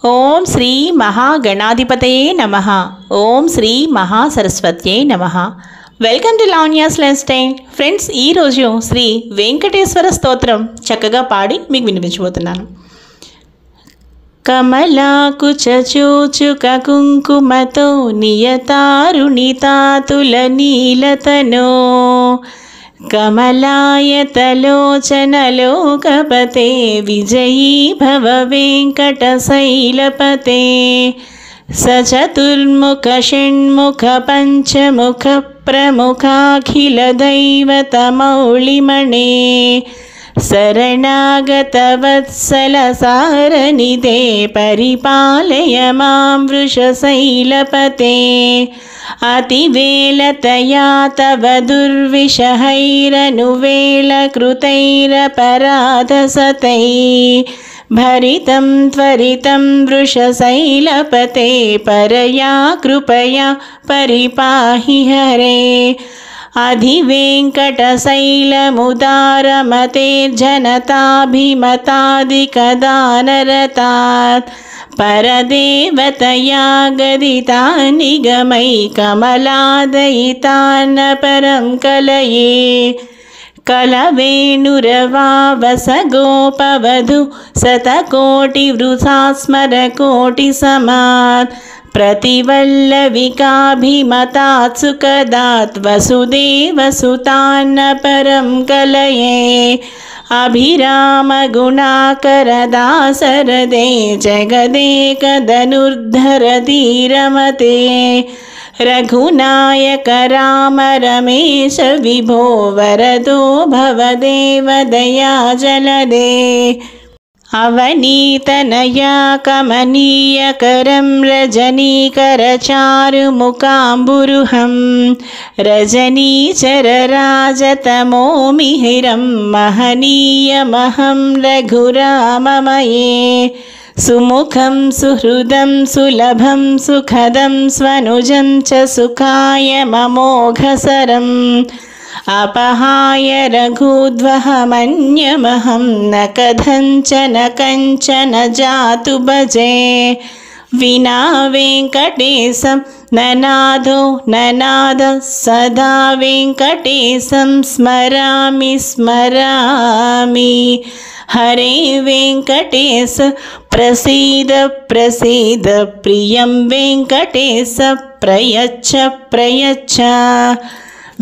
ఓం శ్రీ మహాగణాధిపతయే నమః. ఓం శ్రీ మహాసరస్వత్యై నమః. Welcome to Lavanya's life style. Friends, ఈరోజు శ్రీ వెంకటేశ్వర స్తోత్రం చక్కగా పాడి మీకు వినిపించబోతున్నాను. కమలాకుచూచుక కుంకుమతో నియతారుణితాతుల నీలతనో కమలాయతలోచనలోకపతే విజయీ భవ వెంకటశైలపతే సచతుర్ముఖ షణ్ముఖ పంచముఖ ప్రముఖాఖిల దైవతమౌళిమణే శరణాగత వత్సల సారనిదే పరిపాలయ మాం వృషశైలపతే అతివేలతయా తవ దుర్విషహైరనువేళ కృతైరపరాధసతై భరితం త్వరితం వృషశైలపతే పరయా కృపయా పరిపాహి హరే अधिवेङ्कटशैलमुदारमतेर्जनताभिमतादिकदानरतात् परदेवतया गदिता निगमै कमलादयितान्न परं कलये कलवेणुरवावसगोपवधू शतकोटिवृथा स्मरकोटिसमात् प्रतिवल्लविकाभिमतात् सुखदात् वसुदेवसुतान्न परं कलये अभिरामगुणाकरदासरदे जगदेकधनुर्धरधीरमते रघुनायक राम रमेश विभो वरदो भवदेव दयाजलदे अवनीतनया कमनीयकरं रजनीकरचारुमुकाम्बुरुहं रजनीचरराजतमोमिहिरं महनीयमहं रघुराममये सुमुखं सुहृदं सुलभं सुखदं स्वनुजं च सुखाय ममोघसरम् अपहाय रघुद्वहमन्यमहं न कथञ्चन कञ्चन जातु भजे विना वेङ्कटेशं ननादो ननाद सदा वेङ्कटेशं स्मरामि स्मरामि हरे वेङ्कटेश प्रसीद प्रसीद प्रियं वेङ्कटेश प्रयच्छ प्रयच्छ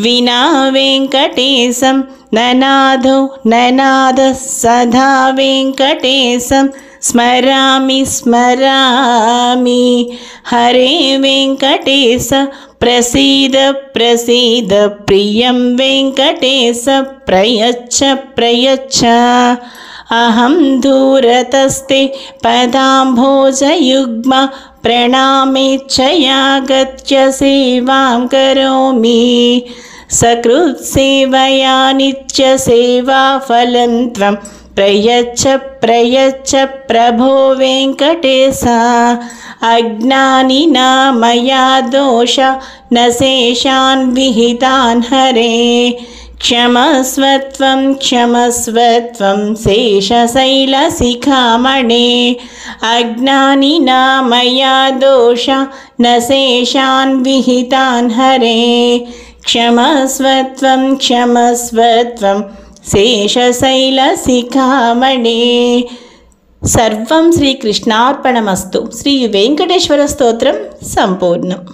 विना वेङ्कटेशं ननादो ननाद सदा वेङ्कटेशं स्मरामि स्मरामि हरे वेङ्कटेश प्रसीद प्रसीद प्रियं वेङ्कटेश प्रयच्छ प्रयच्छ अहं दूरतस्ते पदाम्भोजयुग्म प्रणामेच्छया गत्य सेवां करोमि सकृत्सेवया नित्यसेवाफलं त्वं प्रयच्छ प्रयच्छ प्रभो वेङ्कटेश अज्ञानिना मया दोष न शेषान् विहितान् हरे क्षमस्वत्वं क्षमस्वत्वं शेषशैलशिखामणे अज्ञानिना मया दोष न शेषान् विहितान् हरे क्षमस्वत्वं क्षमस्वत्वं शेषशैलशिखामणे सर्वं श्रीकृष्णार्पणमस्तु. श्री वेंकटेश्वर स्तोत्रं संपूर्णम्.